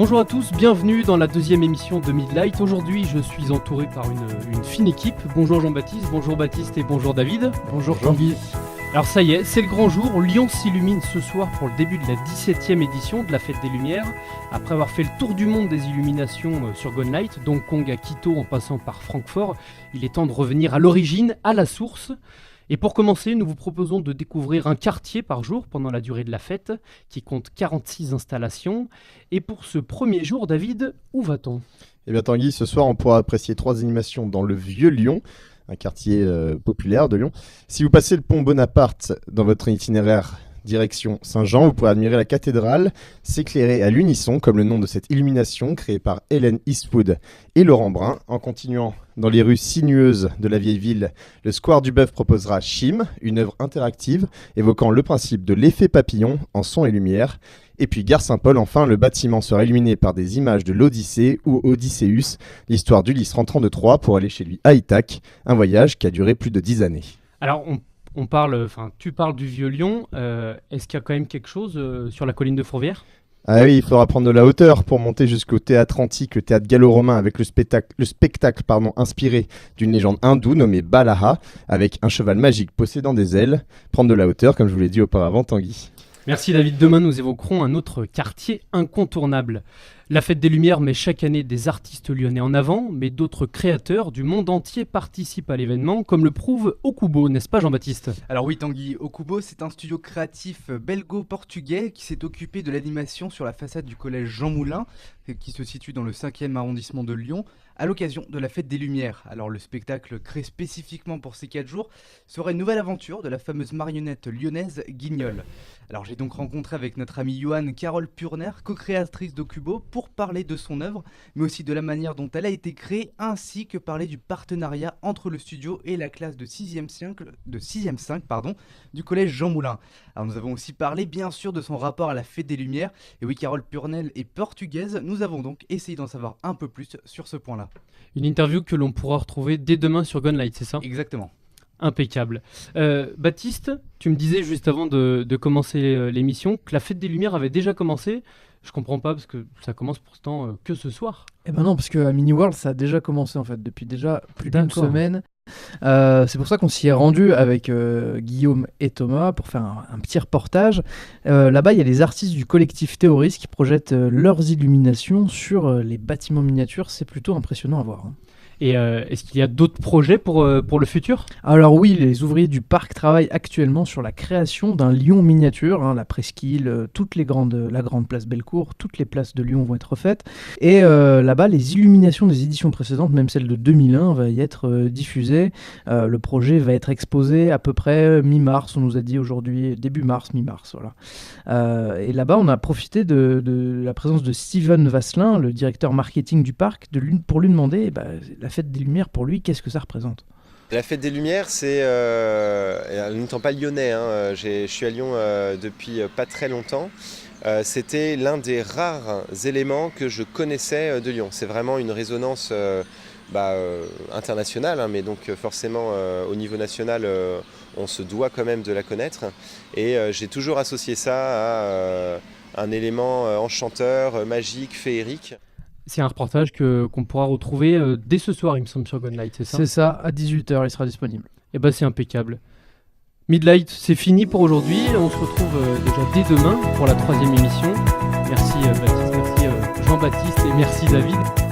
Bonjour à tous, bienvenue dans la deuxième émission de Midlight. Aujourd'hui, je suis entouré par une fine équipe. Bonjour Jean-Baptiste, bonjour Baptiste et bonjour David. Bonjour Tanguy. Alors ça y est, c'est le grand jour. Lyon s'illumine ce soir pour le début de la 17e édition de la Fête des Lumières. Après avoir fait le tour du monde des illuminations sur Golden Light, d'Hong Kong à Quito en passant par Francfort, il est temps de revenir à l'origine, à la source. Et pour commencer, nous vous proposons de découvrir un quartier par jour pendant la durée de la fête, qui compte 46 installations. Et pour ce premier jour, David, où va-t-on ? Eh bien Tanguy, ce soir on pourra apprécier 3 animations dans le Vieux Lyon, un quartier populaire de Lyon. Si vous passez le pont Bonaparte dans votre itinéraire direction Saint-Jean, vous pourrez admirer la cathédrale s'éclairer à l'unisson, comme le nom de cette illumination créée par Helen Eastwood et Laurent Brun. En continuant dans les rues sinueuses de la vieille ville, le Square du Bœuf proposera Chim, une œuvre interactive évoquant le principe de l'effet papillon en son et lumière. Et puis Gare Saint-Paul, enfin, le bâtiment sera illuminé par des images de l'Odyssée ou Odysseus, l'histoire d'Ulysse rentrant de Troie pour aller chez lui à Ithaque, un voyage qui a duré plus de 10 années. Alors tu parles du Vieux Lyon, est-ce qu'il y a quand même quelque chose sur la colline de Fourvière ? Ah oui, il faudra prendre de la hauteur pour monter jusqu'au théâtre antique, le théâtre gallo-romain, avec le spectacle inspiré d'une légende hindoue nommée Balaha, avec un cheval magique possédant des ailes. Prendre de la hauteur, comme je vous l'ai dit auparavant, Tanguy. Merci David. Demain, nous évoquerons un autre quartier incontournable. La Fête des Lumières met chaque année des artistes lyonnais en avant, mais d'autres créateurs du monde entier participent à l'événement, comme le prouve Okubo, n'est-ce pas Jean-Baptiste ? Alors oui Tanguy, Okubo c'est un studio créatif belgo-portugais qui s'est occupé de l'animation sur la façade du collège Jean Moulin, qui se situe dans le 5e arrondissement de Lyon, à l'occasion de la Fête des Lumières. Alors le spectacle créé spécifiquement pour ces 4 jours sera une nouvelle aventure de la fameuse marionnette lyonnaise Guignol. Alors j'ai donc rencontré avec notre amie Johan Carole Purner, co-créatrice d'Okubo, pour parler de son œuvre, mais aussi de la manière dont elle a été créée, ainsi que parler du partenariat entre le studio et la classe de 6e 5 du collège Jean Moulin. Alors nous avons aussi parlé bien sûr de son rapport à la Fête des Lumières, et oui, Carole Purnell est portugaise, nous avons donc essayé d'en savoir un peu plus sur ce point-là. Une interview que l'on pourra retrouver dès demain sur Golden Light, c'est ça ? Exactement. Impeccable. Baptiste, tu me disais juste avant de commencer l'émission que la Fête des Lumières avait déjà commencé. Je comprends pas parce que ça commence pourtant que ce soir. Eh ben non, parce qu'à Mini World, ça a déjà commencé en fait, depuis déjà plus d'une semaine. C'est pour ça qu'on s'y est rendu avec Guillaume et Thomas pour faire un petit reportage. Là-bas, il y a les artistes du collectif Théoris qui projettent leurs illuminations sur les bâtiments miniatures. C'est plutôt impressionnant à voir. Et est-ce qu'il y a d'autres projets pour le futur ? Alors oui, les ouvriers du parc travaillent actuellement sur la création d'un Lyon miniature, la presqu'île, la grande place Bellecour, toutes les places de Lyon vont être refaites. Et là-bas, les illuminations des éditions précédentes, même celle de 2001, va y être diffusée. Le projet va être exposé à peu près mi-mars, on nous a dit aujourd'hui, début mars, mi-mars. Voilà. Et là-bas, on a profité de la présence de Steven Vasselin, le directeur marketing du parc, pour lui demander la Fête des Lumières, pour lui, qu'est-ce que ça représente ? La Fête des Lumières, elle n'étant pas lyonnais, je suis à Lyon depuis pas très longtemps. C'était l'un des rares éléments que je connaissais de Lyon. C'est vraiment une résonance internationale, mais donc forcément au niveau national, on se doit quand même de la connaître. Et j'ai toujours associé ça à un élément enchanteur, magique, féerique. C'est un reportage qu'on pourra retrouver dès ce soir, il me semble, sur Golden Light, c'est ça ? C'est ça, à 18h, il sera disponible. Et c'est impeccable. Midlight, c'est fini pour aujourd'hui. On se retrouve déjà dès demain pour la 3e émission. Merci Baptiste, merci Jean-Baptiste et merci David.